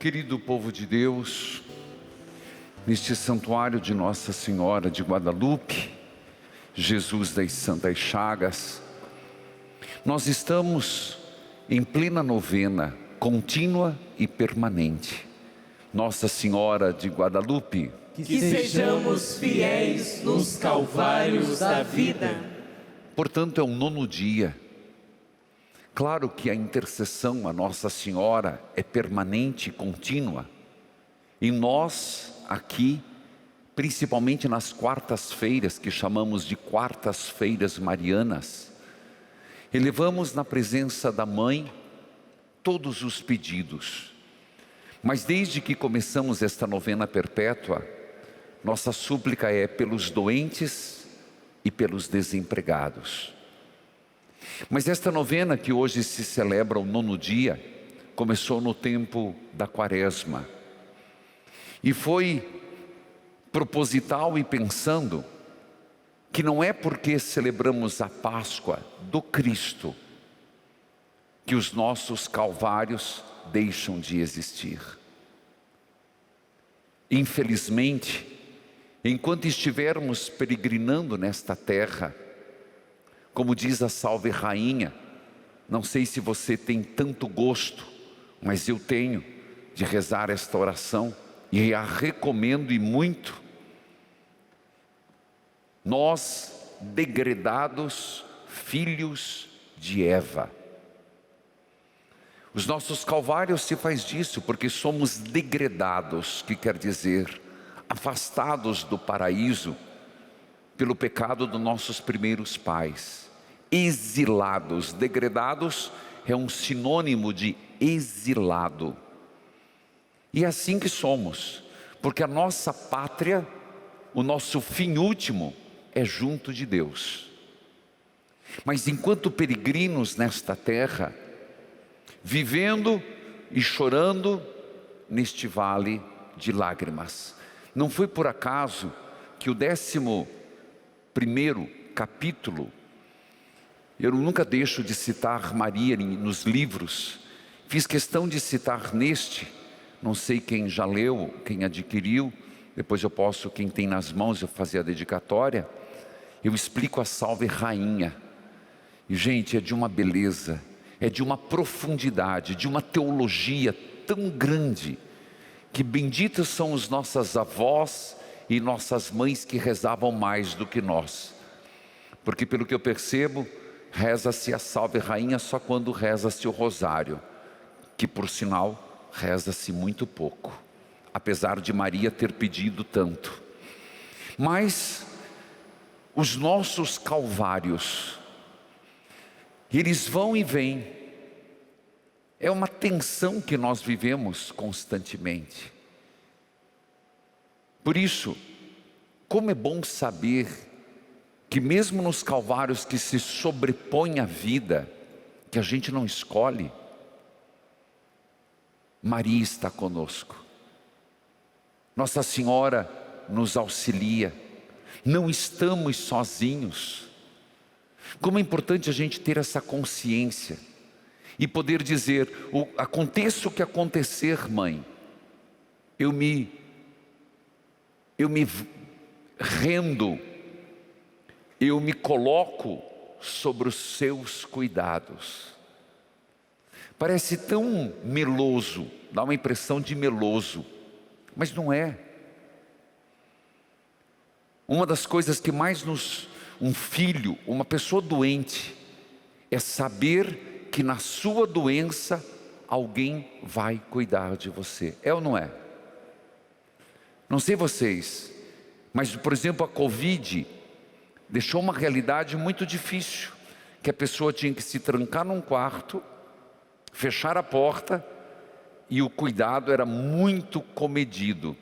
Querido povo de Deus, neste santuário de Nossa Senhora de Guadalupe, Jesus das Santas Chagas, nós estamos em plena novena, contínua e permanente. Nossa Senhora de Guadalupe, que sejamos fiéis nos calvários da vida. Portanto, é o 9º dia. Claro que a intercessão a Nossa Senhora é permanente e contínua. E nós aqui, principalmente nas quartas-feiras, que chamamos de quartas-feiras marianas, elevamos na presença da Mãe todos os pedidos. Mas desde que começamos esta novena perpétua, nossa súplica é pelos doentes e pelos desempregados. Mas esta novena que hoje se celebra o 9º dia, começou no tempo da Quaresma. E foi proposital e pensando que não é porque celebramos a Páscoa do Cristo que os nossos calvários deixam de existir. Infelizmente, enquanto estivermos peregrinando nesta terra, como diz a Salve Rainha, não sei se você tem tanto gosto, mas eu tenho de rezar esta oração e a recomendo e muito. Nós, degredados filhos de Eva. Os nossos calvários se faz disso porque somos degredados, que quer dizer afastados do paraíso pelo pecado dos nossos primeiros pais. Exilados, degredados é um sinônimo de exilado. E é assim que somos, porque a nossa pátria, o nosso fim último é junto de Deus. Mas enquanto peregrinos nesta terra, vivendo e chorando neste vale de lágrimas, não foi por acaso que o 11º capítulo, eu nunca deixo de citar Maria nos livros, fiz questão de citar neste, não sei quem já leu, quem adquiriu, depois eu posso, quem tem nas mãos, eu fazer a dedicatória, eu explico a Salve Rainha, e gente, é de uma beleza, é de uma profundidade, de uma teologia tão grande, que benditas são as nossas avós e nossas mães que rezavam mais do que nós, porque pelo que eu percebo, reza-se a Salve Rainha só quando reza-se o rosário, que por sinal, reza-se muito pouco, apesar de Maria ter pedido tanto. Mas os nossos calvários, eles vão e vêm, é uma tensão que nós vivemos constantemente. Por isso, como é bom saber que mesmo nos calvários que se sobrepõem à vida, que a gente não escolhe, Maria está conosco. Nossa Senhora nos auxilia, não estamos sozinhos. Como é importante a gente ter essa consciência e poder dizer, aconteça o que acontecer, Mãe, eu me rendo, eu me coloco sobre os seus cuidados. Parece tão meloso, dá uma impressão de meloso, mas não é. Uma das coisas que mais um filho, uma pessoa doente, é saber que na sua doença alguém vai cuidar de você. É ou não é? Não sei vocês, mas por exemplo a Covid deixou uma realidade muito difícil, que a pessoa tinha que se trancar num quarto, fechar a porta, e o cuidado era muito comedido.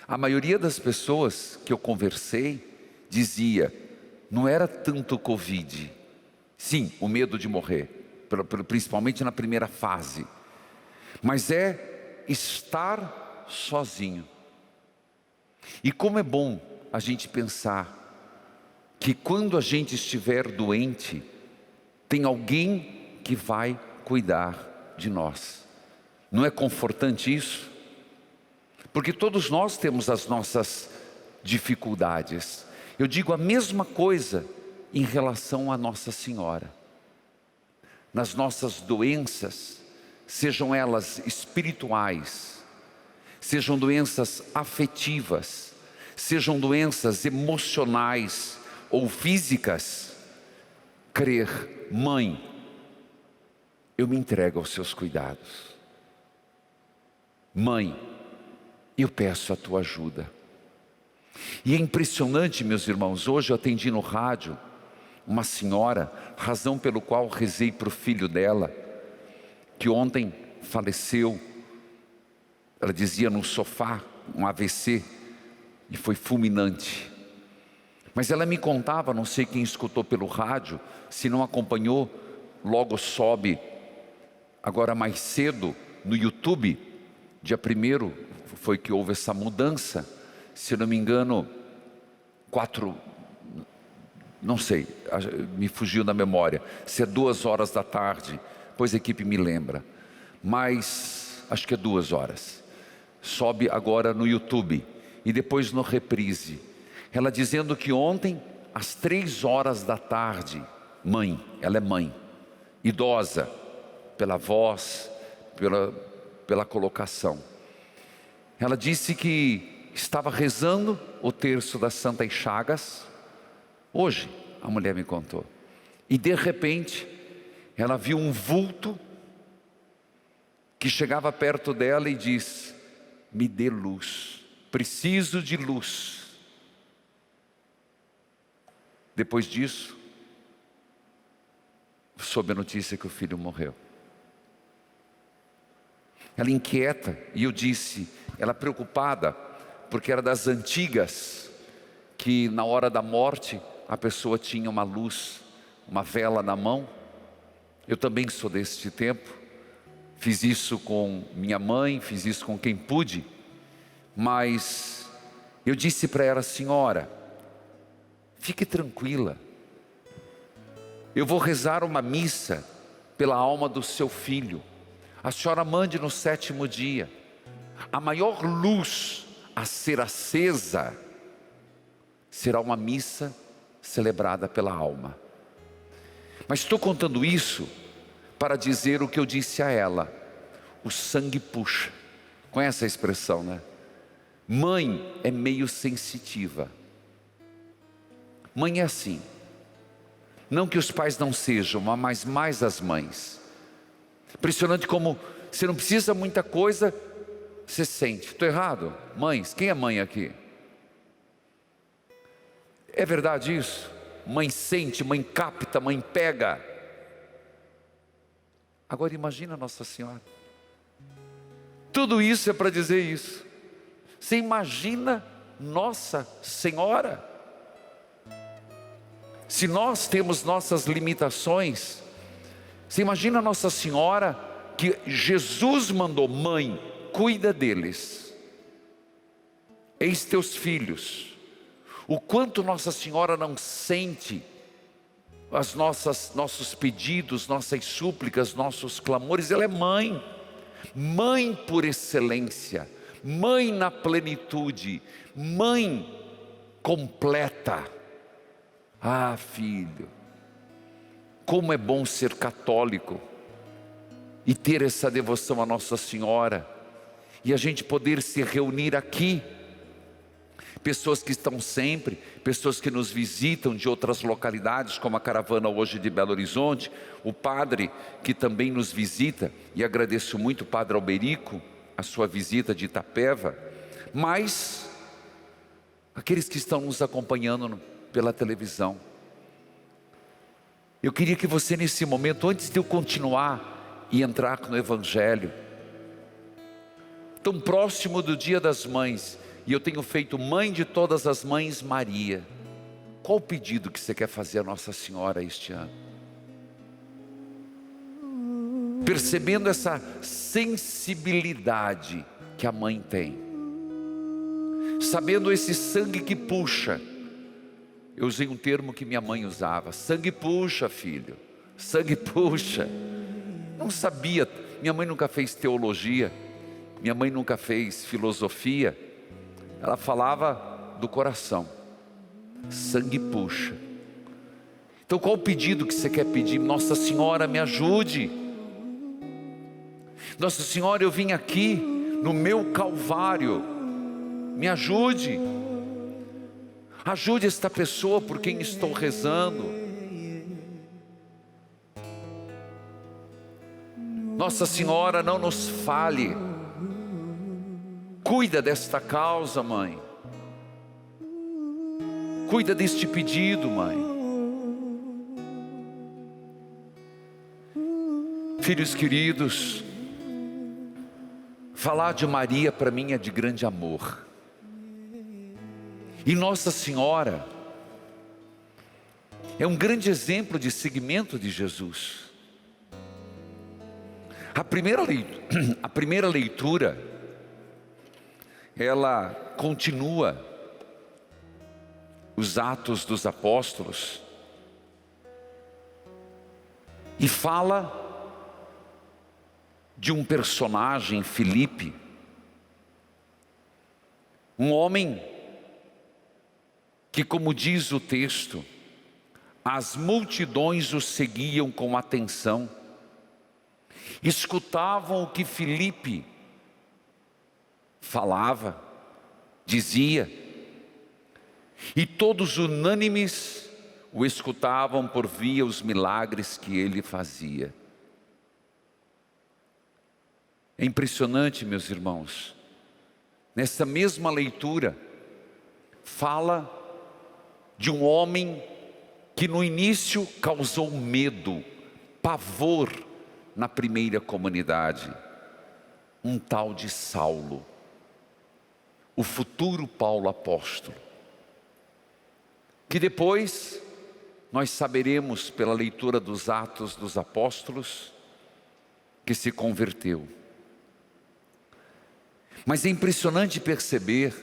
A maioria das pessoas que eu conversei dizia, não era tanto Covid, sim, o medo de morrer, principalmente na primeira fase, mas é estar sozinho. E como é bom a gente pensar que quando a gente estiver doente, tem alguém que vai cuidar de nós. Não é confortante isso? Porque todos nós temos as nossas dificuldades. Eu digo a mesma coisa em relação a Nossa Senhora. Nas nossas doenças, sejam elas espirituais, sejam doenças afetivas, sejam doenças emocionais ou físicas, crer: mãe, eu me entrego aos seus cuidados. Mãe, eu peço a tua ajuda. E é impressionante, meus irmãos, hoje eu atendi no rádio uma senhora, razão pelo qual rezei para o filho dela, que ontem faleceu. Ela dizia no sofá, um AVC, e foi fulminante. Mas ela me contava, não sei quem escutou pelo rádio, se não acompanhou, logo sobe, agora mais cedo, no YouTube, dia 1º, foi que houve essa mudança, se não me engano, 4, não sei, me fugiu da memória, se é 2 horas da tarde, pois a equipe me lembra, mas acho que é 2 horas, sobe agora no YouTube, e depois no reprise, ela dizendo que ontem, às 3 horas da tarde, mãe, ela é mãe, idosa, pela voz, pela colocação, ela disse que estava rezando o terço das Santas Chagas, hoje a mulher me contou, e de repente, ela viu um vulto, que chegava perto dela e diz: me dê luz, preciso de luz. Depois disso, soube a notícia que o filho morreu. Ela inquieta, e eu disse, ela preocupada, porque era das antigas, que na hora da morte, a pessoa tinha uma luz, uma vela na mão. Eu também sou deste tempo, fiz isso com minha mãe, fiz isso com quem pude, mas eu disse para ela: senhora, fique tranquila, eu vou rezar uma missa pela alma do seu filho, a senhora mande no 7º dia, a maior luz a ser acesa será uma missa celebrada pela alma. Mas estou contando isso para dizer o que eu disse a ela: o sangue puxa. Conhece a expressão, né? Mãe é meio sensitiva. Mãe é assim. Não que os pais não sejam, mas mais as mães. Impressionante como você não precisa muita coisa, você sente. Estou errado? Mães, quem é mãe aqui? É verdade isso? Mãe sente, mãe capta, mãe pega. Agora imagina Nossa Senhora. Tudo isso é para dizer isso. Você imagina Nossa Senhora? Se nós temos nossas limitações, você imagina Nossa Senhora, que Jesus mandou: mãe, cuida deles, eis teus filhos. O quanto Nossa Senhora não sente nossos pedidos, nossas súplicas, nossos clamores. Ela é mãe, mãe por excelência, mãe na plenitude, mãe completa. Ah, filho, como é bom ser católico e ter essa devoção a Nossa Senhora, e a gente poder se reunir aqui, pessoas que estão sempre, pessoas que nos visitam de outras localidades, como a caravana hoje de Belo Horizonte, o padre que também nos visita, e agradeço muito o padre Alberico, a sua visita de Itapeva, mas aqueles que estão nos acompanhando pela televisão. Eu queria que você, nesse momento, antes de eu continuar e entrar no Evangelho, tão próximo do Dia das Mães, e eu tenho feito mãe de todas as mães, Maria. Qual o pedido que você quer fazer a Nossa Senhora este ano? Percebendo essa sensibilidade que a mãe tem, sabendo esse sangue que puxa. Eu usei um termo que minha mãe usava: sangue puxa, filho, sangue puxa. Não sabia Minha mãe nunca fez teologia, minha mãe nunca fez filosofia. Ela falava do coração. Sangue puxa. Então qual o pedido que você quer pedir? Nossa Senhora, me ajude. Nossa Senhora, eu vim aqui no meu Calvário, me ajude. Ajude esta pessoa por quem estou rezando. Nossa Senhora, não nos falhe. Cuida desta causa, mãe. Cuida deste pedido, mãe. Filhos queridos, falar de Maria para mim é de grande amor. E Nossa Senhora é um grande exemplo de seguimento de Jesus. A primeira leitura, ela continua os Atos dos Apóstolos e fala de um personagem, Filipe, um homem que, como diz o texto, as multidões o seguiam com atenção, escutavam o que Filipe falava, dizia, e todos unânimes o escutavam por via os milagres que ele fazia. É impressionante, meus irmãos, nessa mesma leitura, fala de um homem que no início causou medo, pavor na primeira comunidade, um tal de Saulo, o futuro Paulo apóstolo, que depois nós saberemos pela leitura dos Atos dos Apóstolos que se converteu. Mas é impressionante perceber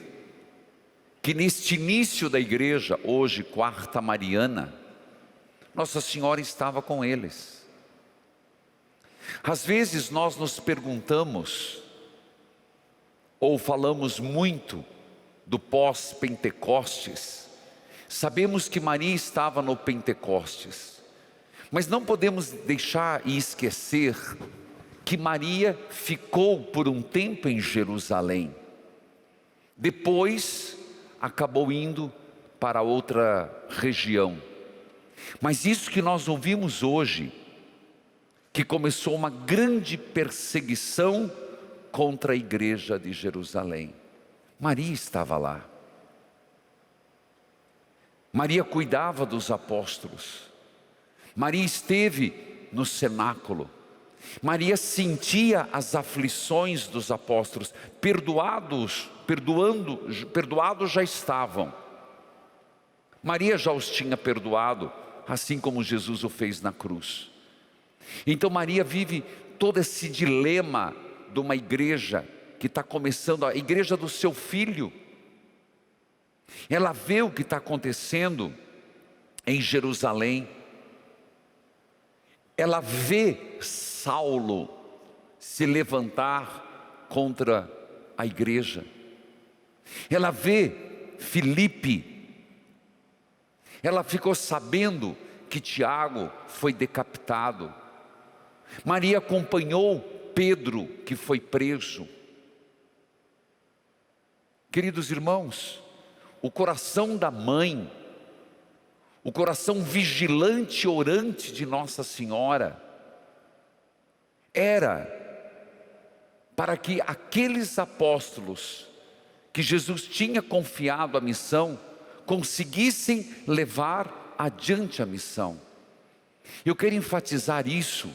que neste início da igreja, hoje quarta mariana, Nossa Senhora estava com eles. Às vezes nós nos perguntamos, ou falamos muito do pós-Pentecostes. Sabemos que Maria estava no Pentecostes, mas não podemos deixar e esquecer que Maria ficou por um tempo em Jerusalém. Depois acabou indo para outra região. Mas isso que nós ouvimos hoje, que começou uma grande perseguição contra a igreja de Jerusalém. Maria estava lá. Maria cuidava dos apóstolos. Maria esteve no cenáculo. Maria sentia as aflições dos apóstolos. Perdoados já estavam. Maria já os tinha perdoado, assim como Jesus o fez na cruz. Então Maria vive todo esse dilema de uma igreja que está começando, a igreja do seu filho. Ela vê o que está acontecendo em Jerusalém. Ela vê Saulo se levantar contra a igreja. Ela vê Filipe. Ela ficou sabendo que Tiago foi decapitado. Maria acompanhou Pedro, que foi preso. Queridos irmãos, o coração da mãe, o coração vigilante e orante de Nossa Senhora, era para que aqueles apóstolos que Jesus tinha confiado a missão, conseguissem levar adiante a missão. Eu quero enfatizar isso,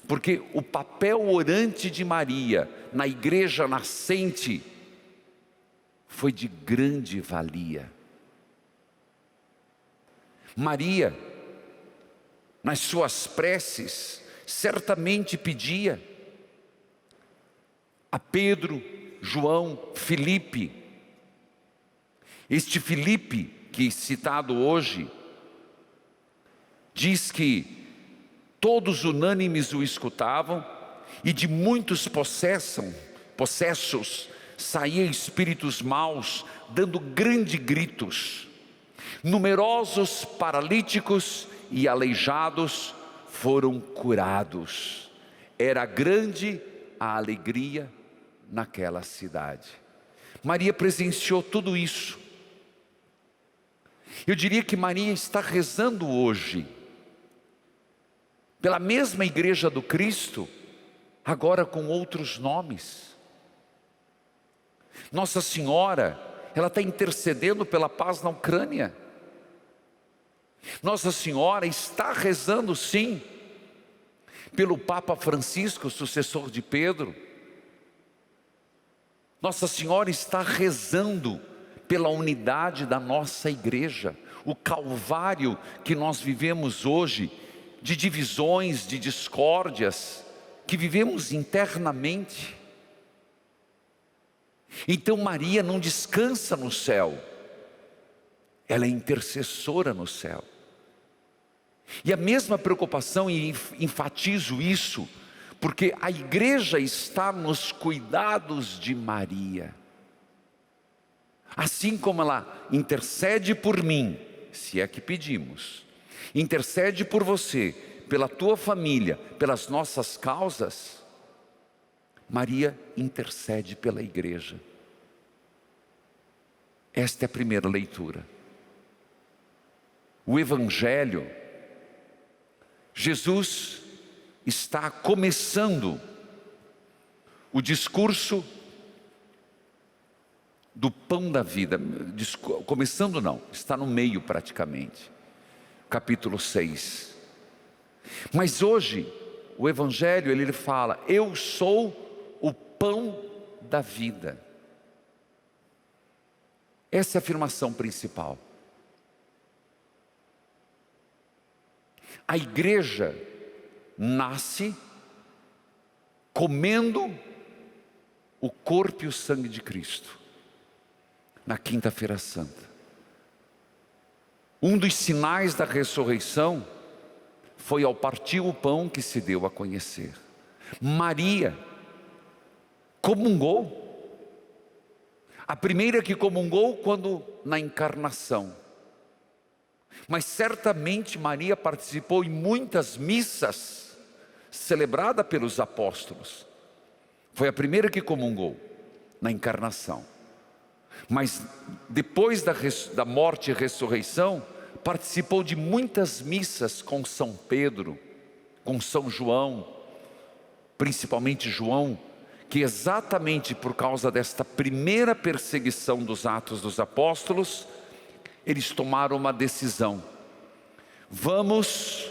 porque o papel orante de Maria na igreja nascente foi de grande valia. Maria, nas suas preces, certamente pedia a Pedro, João, Filipe. Este Filipe, que citado hoje, diz que todos unânimes o escutavam e de muitos possessos saíam espíritos maus, dando grandes gritos. Numerosos paralíticos e aleijados foram curados. Era grande a alegria naquela cidade. Maria presenciou tudo isso. Eu diria que Maria está rezando hoje pela mesma igreja do Cristo, agora com outros nomes. Nossa Senhora, ela está intercedendo pela paz na Ucrânia. Nossa Senhora está rezando, sim, pelo Papa Francisco, sucessor de Pedro. Nossa Senhora está rezando pela unidade da nossa igreja. O calvário que nós vivemos hoje, de divisões, de discórdias, que vivemos internamente. Então Maria não descansa no céu, ela é intercessora no céu. E a mesma preocupação, e enfatizo isso, porque a igreja está nos cuidados de Maria. Assim como ela intercede por mim, se é que pedimos, intercede por você, pela tua família, pelas nossas causas, Maria intercede pela igreja. Esta é a primeira leitura. O Evangelho, Jesus está começando o discurso do pão da vida. Começando não, está no meio praticamente. Capítulo 6. Mas hoje, o Evangelho, ele fala: eu sou o pão da vida. Essa é a afirmação principal. A igreja nasce comendo o corpo e o sangue de Cristo, na quinta-feira santa. Um dos sinais da ressurreição foi ao partir o pão que se deu a conhecer. Maria comungou. A primeira que comungou quando na encarnação. Mas certamente Maria participou em muitas missas celebradas pelos apóstolos. Foi a primeira que comungou na encarnação. Mas depois da morte e ressurreição, participou de muitas missas com São Pedro, com São João, principalmente João, que exatamente por causa desta primeira perseguição dos Atos dos Apóstolos, eles tomaram uma decisão: vamos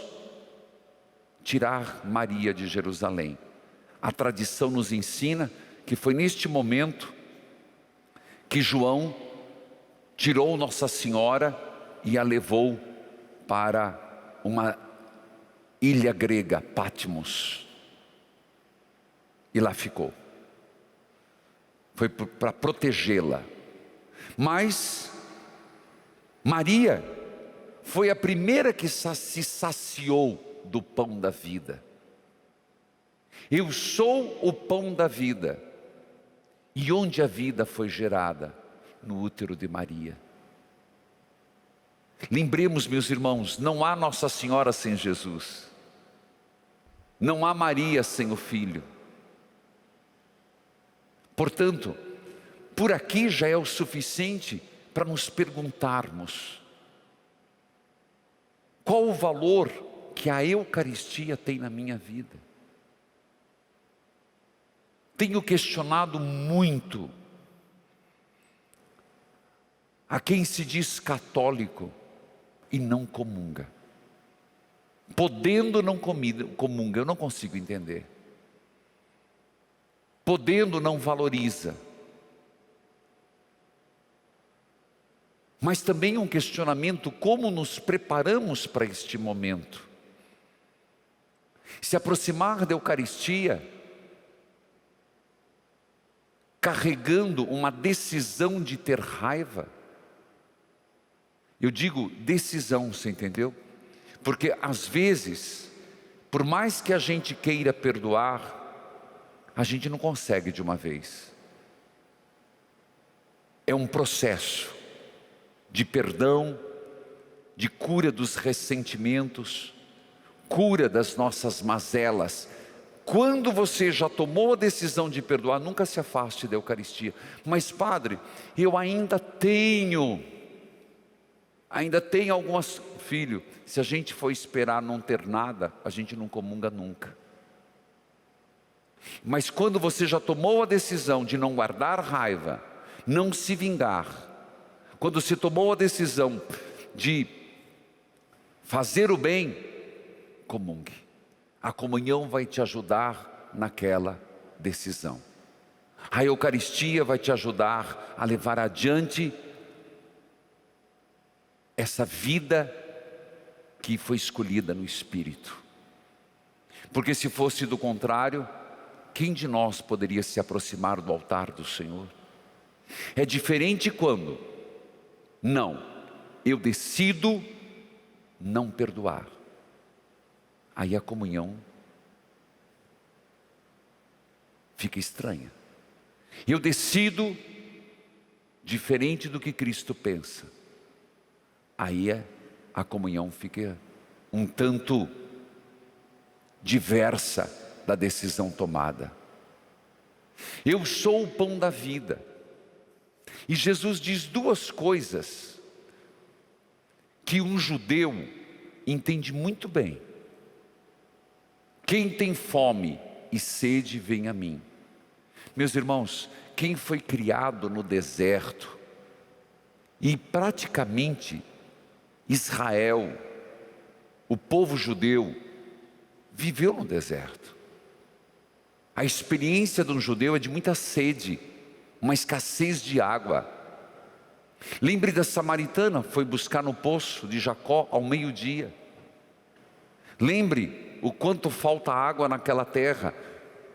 tirar Maria de Jerusalém. A tradição nos ensina que foi neste momento que João tirou Nossa Senhora e a levou para uma ilha grega, Patmos, e lá ficou. Foi para protegê-la. Mas Maria foi a primeira que se saciou do pão da vida. Eu sou o pão da vida. E onde a vida foi gerada? No útero de Maria. Lembremos, meus irmãos, não há Nossa Senhora sem Jesus. Não há Maria sem o Filho. Portanto, por aqui já é o suficiente para nos perguntarmos: qual o valor que a Eucaristia tem na minha vida? Tenho questionado muito a quem se diz católico e não comunga. Podendo não comunga, eu não consigo entender. Podendo não valoriza. Mas também um questionamento: como nos preparamos para este momento? Se aproximar da Eucaristia carregando uma decisão de ter raiva. Eu digo decisão, você entendeu? Porque às vezes, por mais que a gente queira perdoar, a gente não consegue de uma vez. É um processo de perdão, de cura dos ressentimentos, cura das nossas mazelas. Quando você já tomou a decisão de perdoar, nunca se afaste da Eucaristia. Mas padre, eu ainda tenho algumas... Filho, se a gente for esperar não ter nada, a gente não comunga nunca. Mas quando você já tomou a decisão de não guardar raiva, não se vingar, quando você tomou a decisão de fazer o bem, comungue. A comunhão vai te ajudar naquela decisão. A Eucaristia vai te ajudar a levar adiante essa vida que foi escolhida no Espírito. Porque se fosse do contrário, quem de nós poderia se aproximar do altar do Senhor? É diferente quando, não, eu decido não perdoar. Aí a comunhão fica estranha. Eu decido diferente do que Cristo pensa. Aí a comunhão fica um tanto diversa da decisão tomada. Eu sou o pão da vida. E Jesus diz duas coisas que um judeu entende muito bem. Quem tem fome e sede, vem a mim. Meus irmãos, quem foi criado no deserto, e praticamente Israel, o povo judeu, viveu no deserto. A experiência de um judeu é de muita sede, uma escassez de água. Lembre da samaritana, foi buscar no poço de Jacó ao meio-dia. Lembre o quanto falta água naquela terra,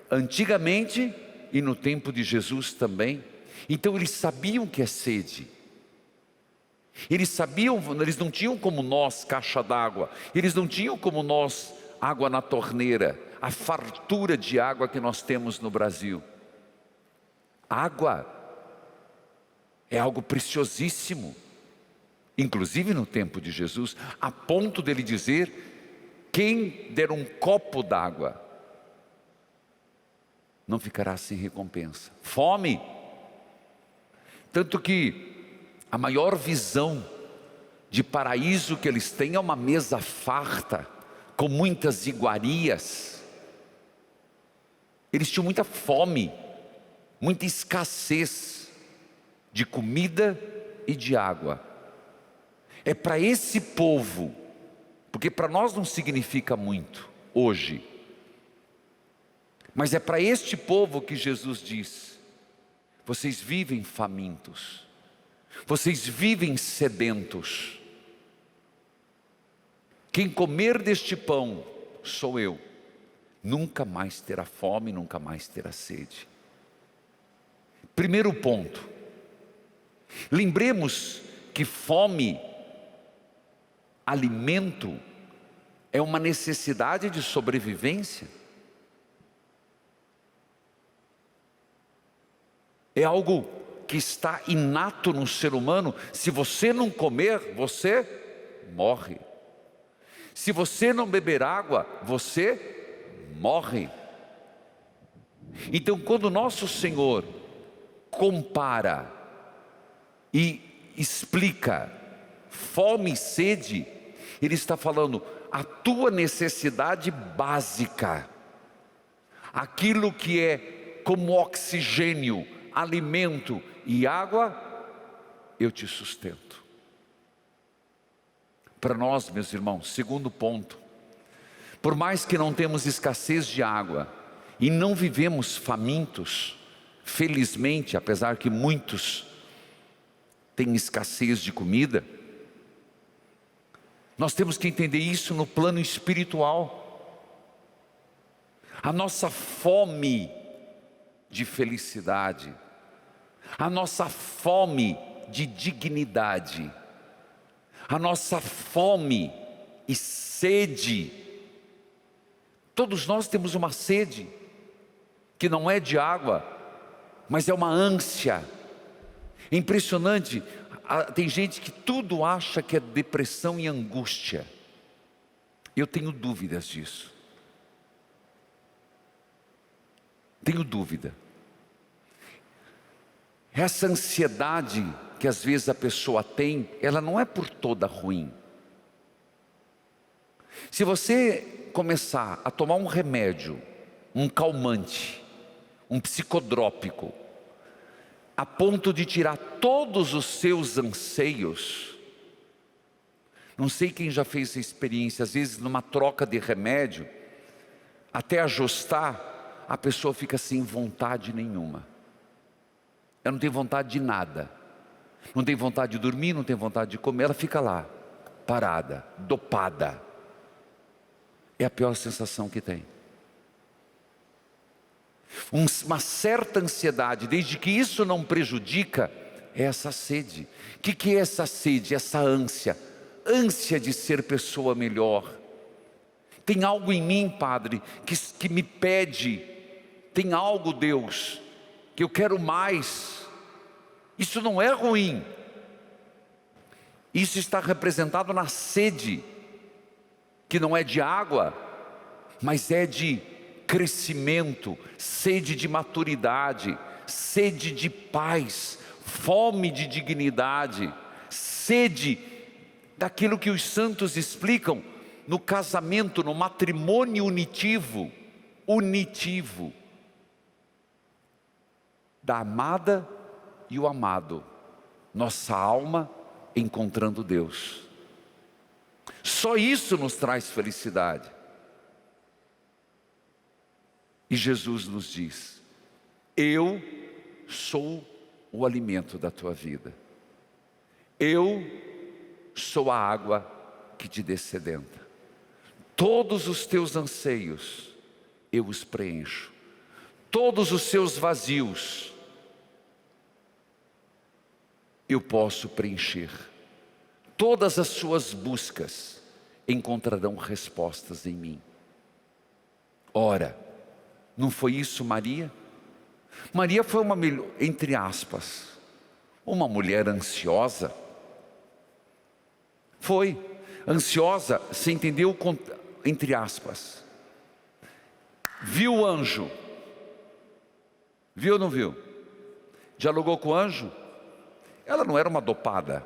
antigamente e no tempo de Jesus também. Então eles sabiam que é sede. Eles sabiam, eles não tinham como nós caixa d'água, eles não tinham como nós água na torneira, a fartura de água que nós temos no Brasil. Água é algo preciosíssimo, inclusive no tempo de Jesus, a ponto dele dizer: quem der um copo d'água não ficará sem recompensa. Fome. Tanto que a maior visão de paraíso que eles têm é uma mesa farta, com muitas iguarias. Eles tinham muita fome, muita escassez de comida e de água. É para esse povo, porque para nós não significa muito hoje, mas é para este povo que Jesus diz: vocês vivem famintos, vocês vivem sedentos. Quem comer deste pão, sou eu, nunca mais terá fome, nunca mais terá sede. Primeiro ponto, lembremos que fome, alimento, é uma necessidade de sobrevivência. É algo que está inato no ser humano. Se você não comer, você morre. Se você não beber água, você morre. Então, quando nosso Senhor compara e explica fome e sede, Ele está falando a tua necessidade básica, aquilo que é como oxigênio, alimento e água, eu te sustento. Para nós, meus irmãos, segundo ponto, por mais que não temos escassez de água e não vivemos famintos, felizmente, apesar que muitos têm escassez de comida, nós temos que entender isso no plano espiritual. A nossa fome de felicidade, a nossa fome de dignidade, a nossa fome e sede, todos nós temos uma sede. que não é de água, mas é uma ânsia. É impressionante, tem gente que tudo acha que é depressão e angústia. Eu tenho dúvidas disso. Tenho dúvida. Essa ansiedade que às vezes a pessoa tem, ela não é por toda ruim. Se você começar a tomar um remédio, um calmante, um psicodrópico, a ponto de tirar todos os seus anseios, não sei quem já fez essa experiência, às vezes numa troca de remédio, até ajustar, a pessoa fica sem vontade nenhuma. Ela não tem vontade de nada, não tem vontade de dormir, não tem vontade de comer, ela fica lá, parada, dopada. É a pior sensação que tem. Uma certa ansiedade, desde que isso não prejudica, é essa sede. O que é essa sede, essa ânsia? Ânsia de ser pessoa melhor. Tem algo em mim, Padre, que me pede. Tem algo, Deus, que eu quero mais. Isso não é ruim. Isso está representado na sede, que não é de água, mas é de crescimento, sede de maturidade, sede de paz, fome de dignidade, sede daquilo que os santos explicam no casamento, no matrimônio unitivo, da amada e o amado, nossa alma encontrando Deus. Só isso nos traz felicidade. E Jesus nos diz: eu sou o alimento da tua vida. Eu sou a água que te descedenta. Todos os teus anseios, eu os preencho. Todos os seus vazios, eu posso preencher. Todas as suas buscas encontrarão respostas em mim. Ora, não foi isso Maria? Maria foi uma, entre aspas, uma mulher ansiosa. Foi ansiosa, você entendeu? Entre aspas. Viu o anjo. Viu ou não viu? Dialogou com o anjo. Ela não era uma dopada.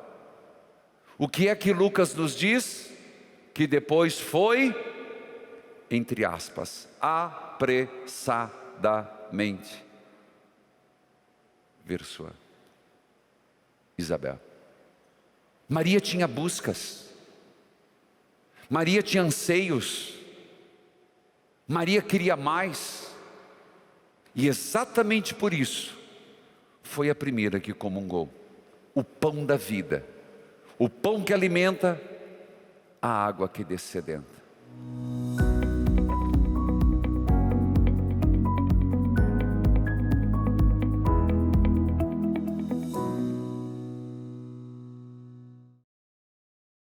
O que é que Lucas nos diz? Que depois foi, entre aspas, apressadamente. Ver sua Isabel. Maria tinha buscas. Maria tinha anseios. Maria queria mais. E exatamente por isso, foi a primeira que comungou. O pão da vida. O pão que alimenta, a água que descedenta.